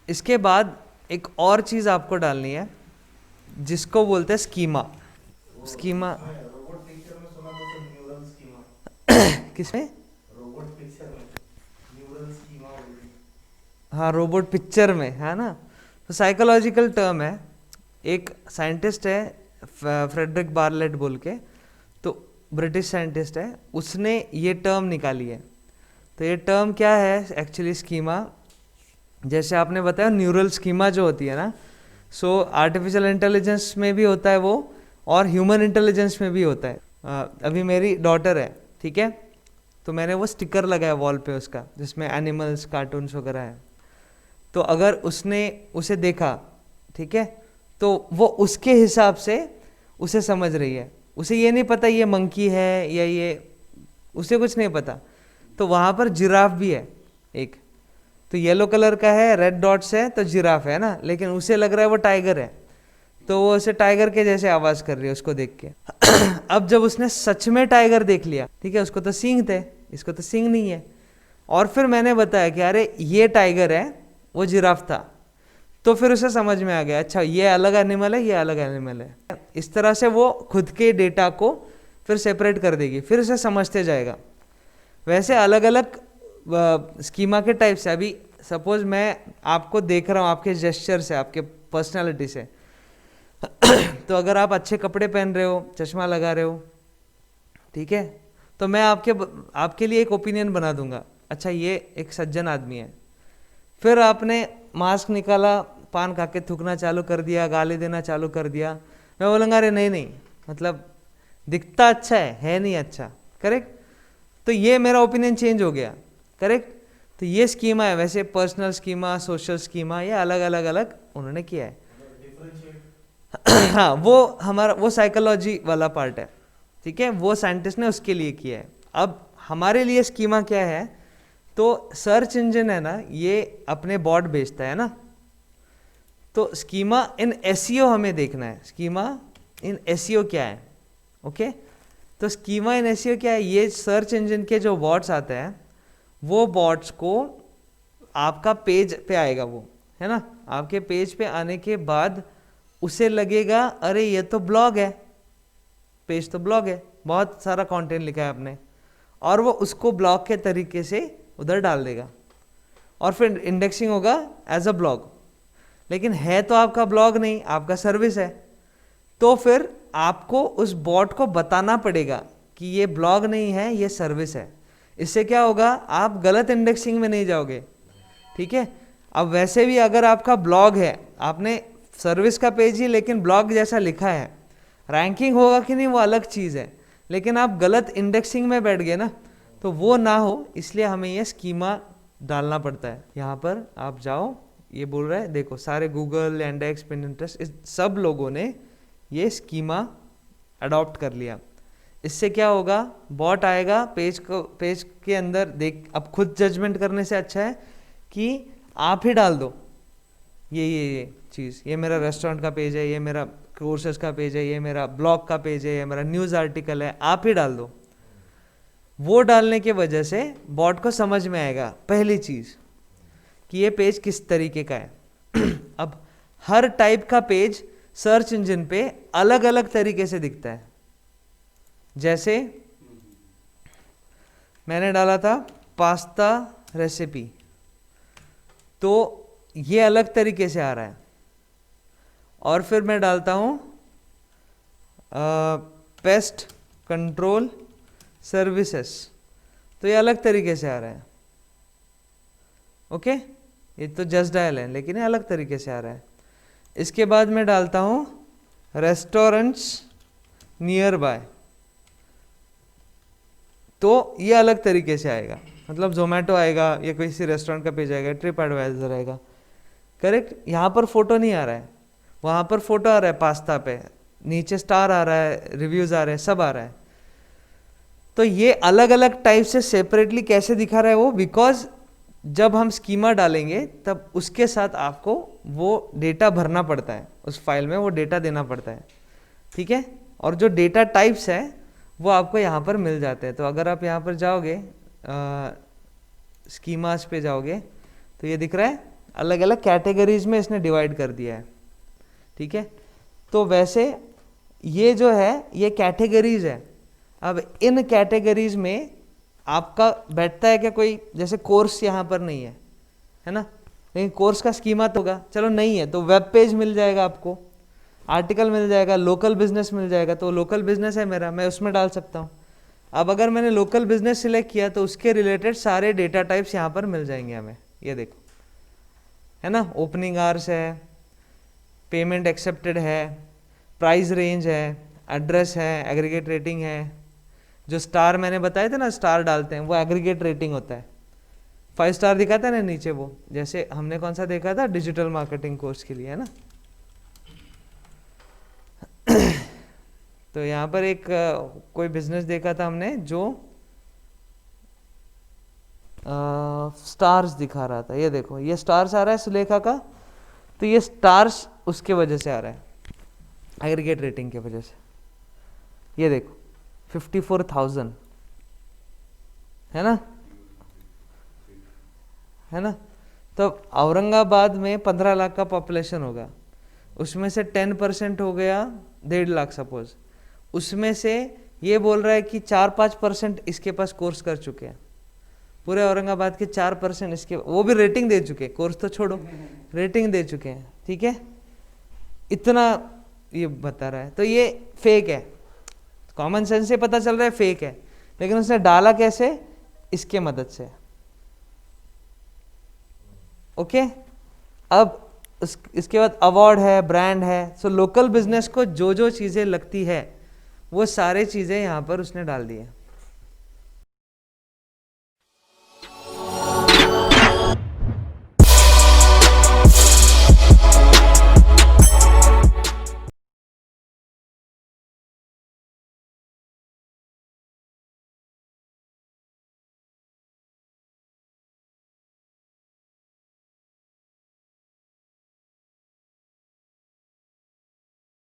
इसके बाद एक और चीज़ आपको डालनी है जिसको बोलते हैं स्कीमा। स्कीमा रोबोट पिक्चर में सुना था सर, न्यूरल स्कीमा। किसमें? रोबोट पिक्चर में न्यूरल स्कीमा बोलते हैं। हाँ, रोबोट पिक्चर में है ना। तो साइकोलॉजिकल टर्म है। एक साइंटिस्ट है फ्रेडरिक बार्लेट बोल के, तो ब्रिटिश साइंटिस्ट है, उसने ये टर्म निकाली है। तो ये टर्म क्या है एक्चुअली? स्कीमा, जैसे आपने बताया न्यूरल स्कीमा जो होती है ना, सो आर्टिफिशियल इंटेलिजेंस में भी होता है वो, और ह्यूमन इंटेलिजेंस में भी होता है। अभी मेरी डॉटर है, ठीक है, तो मैंने वो स्टिकर लगाया वॉल पे उसका, जिसमें एनिमल्स कार्टून्स वगैरह है। तो अगर उसने उसे देखा, ठीक है, तो वो उसके हिसाब से उसे समझ रही है। उसे ये नहीं पता ये मंकी है या ये, उसे कुछ नहीं पता। तो वहाँ पर जिराफ भी है एक, तो येलो कलर का है, रेड डॉट्स है, तो जिराफ है ना, लेकिन उसे लग रहा है वो टाइगर है, तो वो उसे टाइगर के जैसे आवाज़ कर रही है उसको देख के। अब जब उसने सच में टाइगर देख लिया, ठीक है, उसको तो सींग थे, इसको तो सींग नहीं है, और फिर मैंने बताया कि अरे ये टाइगर है, वो जिराफ था, तो फिर उसे समझ में आ गया, अच्छा ये अलग एनिमल है, ये अलग एनिमल है। इस तरह से वो खुद के डेटा को फिर सेपरेट कर देगी, फिर उसे समझते जाएगा। वैसे अलग अलग स्कीमा के टाइप से, अभी सपोज मैं आपको देख रहा हूँ आपके जेस्चर से, आपके पर्सनालिटी से, तो अगर आप अच्छे कपड़े पहन रहे हो, चश्मा लगा रहे हो, ठीक है, तो मैं आपके लिए एक ओपिनियन बना दूंगा, अच्छा ये एक सज्जन आदमी है। फिर आपने मास्क निकाला, पान खा के थूकना चालू कर दिया, गाली देना चालू कर दिया, मैं बोलूँगा अरे नहीं नहीं, मतलब दिखता अच्छा है नहीं अच्छा, करेक्ट, तो ये मेरा ओपिनियन चेंज हो गया, करेक्ट। तो ये स्कीमा है। वैसे पर्सनल स्कीमा, सोशल स्कीमा, ये अलग अलग अलग उन्होंने किया है। डिफरेंशिएट। हाँ, वो हमारा वो साइकोलॉजी वाला पार्ट है, ठीक है, वो साइंटिस्ट ने उसके लिए किया है। अब हमारे लिए स्कीमा क्या है? तो सर्च इंजन है ना, ये अपने बॉट बेचता है ना, तो स्कीमा इन एसईओ हमें देखना है, स्कीमा इन एसईओ क्या है, ओके। तो स्कीमा इन एसईओ क्या है? ये सर्च इंजन के जो बॉट्स आते हैं, वो बॉट्स को आपका पेज पे आएगा, वो है ना, आपके पेज पे आने के बाद उसे लगेगा अरे ये तो ब्लॉग है, पेज तो ब्लॉग है, बहुत सारा कंटेंट लिखा है आपने, और वो उसको ब्लॉग के तरीके से उधर डाल देगा, और फिर इंडेक्सिंग होगा एज अ ब्लॉग। लेकिन है तो आपका ब्लॉग नहीं, आपका सर्विस है, तो फिर आपको उस बॉट को बताना पड़ेगा कि ये ब्लॉग नहीं है, ये सर्विस है। इससे क्या होगा? आप गलत इंडेक्सिंग में नहीं जाओगे, ठीक है। अब वैसे भी अगर आपका ब्लॉग है, आपने सर्विस का पेज ही लेकिन ब्लॉग जैसा लिखा है, रैंकिंग होगा कि नहीं वो अलग चीज़ है, लेकिन आप गलत इंडेक्सिंग में बैठ गए ना, तो वो ना हो, इसलिए हमें ये स्कीमा डालना पड़ता है। यहाँ पर आप जाओ, ये बोल रहा है देखो, सारे गूगल, एंडेक्स, पिनिंटरेस्ट, इस सब लोगों ने ये स्कीमा अडॉप्ट कर लिया। इससे क्या होगा? बॉट आएगा, पेज के अंदर देख, अब खुद जजमेंट करने से अच्छा है कि आप ही डाल दो ये चीज़, ये मेरा रेस्टोरेंट का पेज है, ये मेरा कोर्सेज का पेज है, ये मेरा ब्लॉग का पेज है, ये मेरा न्यूज़ आर्टिकल है, आप ही डाल दो। वो डालने के वजह से बॉट को समझ में आएगा पहली चीज़ कि ये पेज किस तरीके का है। अब हर टाइप का पेज सर्च इंजन पे अलग अलग तरीके से दिखता है। जैसे मैंने डाला था पास्ता रेसिपी, तो ये अलग तरीके से आ रहा है, और फिर मैं डालता हूँ पेस्ट कंट्रोल सर्विसेज, तो ये अलग तरीके से आ रहा है, ओके। ये तो जस्ट डायल है, लेकिन ये अलग तरीके से आ रहा है। इसके बाद मैं डालता हूँ रेस्टोरेंट्स नियर बाय, तो ये अलग तरीके से आएगा, मतलब जोमेटो आएगा या किसी रेस्टोरेंट का पेज आएगा, ट्रिप एडवाइजर आएगा, करेक्ट। यहाँ पर फोटो नहीं आ रहा है, वहाँ पर फोटो आ रहा है पास्ता पे, नीचे स्टार आ रहा है, रिव्यूज़ आ रहे हैं, सब आ रहा है। तो ये अलग अलग टाइप से सेपरेटली कैसे दिखा रहा है वो? बिकॉज जब हम स्कीमा डालेंगे तब उसके साथ आपको वो डेटा भरना पड़ता है, उस फाइल में वो डेटा देना पड़ता है, ठीक है। और जो डेटा टाइप्स है वो आपको यहाँ पर मिल जाते हैं। तो अगर आप यहाँ पर जाओगे, स्कीमास पे जाओगे, तो ये दिख रहा है अलग अलग कैटेगरीज में इसने डिवाइड कर दिया है, ठीक है। तो वैसे ये जो है ये कैटेगरीज है। अब इन कैटेगरीज में आपका बैठता है क्या कोई, जैसे कोर्स यहाँ पर नहीं है ना, लेकिन कोर्स का स्कीमा तो होगा, चलो नहीं है तो वेब पेज मिल जाएगा आपको, आर्टिकल मिल जाएगा, लोकल बिजनेस मिल जाएगा। तो लोकल बिजनेस है मेरा, मैं उसमें डाल सकता हूँ। अब अगर मैंने लोकल बिजनेस सिलेक्ट किया तो उसके रिलेटेड सारे डेटा टाइप्स यहाँ पर मिल जाएंगे हमें, ये देखो है ना, ओपनिंग आवर्स है, पेमेंट एक्सेप्टेड है, प्राइस रेंज है, एड्रेस है, एग्रीगेट रेटिंग है। जो स्टार मैंने बताए थे ना, स्टार डालते हैं वो एग्रीगेट रेटिंग होता है। 5 स्टार दिखाता है ना नीचे, वो जैसे हमने कौन सा देखा था डिजिटल मार्केटिंग कोर्स के लिए, है ना। तो यहाँ पर एक कोई बिजनेस देखा था हमने जो स्टार्स दिखा रहा था, ये देखो ये स्टार्स आ रहा है सुलेखा का, तो ये स्टार्स उसके वजह से आ रहा है, एग्रीगेट रेटिंग की वजह से। ये देखो 54,000 है ना, है ना। तो औरंगाबाद में 15 लाख का पॉपुलेशन होगा, उसमें से 10% हो गया 1.5 लाख सपोज, उसमें से ये बोल रहा है कि 4-5% इसके पास कोर्स कर चुके हैं। पूरे औरंगाबाद के 4% इसके, वो भी रेटिंग दे चुके, कोर्स तो छोड़ो रेटिंग दे चुके हैं, ठीक है। इतना ये बता रहा है, तो ये फेक है, कॉमन सेंस से पता चल रहा है फेक है, लेकिन उसने डाला कैसे, इसके मदद से। ओके, अब इसके बाद अवार्ड है, ब्रांड है। सो लोकल बिजनेस को जो जो चीज़ें लगती है वो सारे चीज़ें यहाँ पर उसने डाल दी है।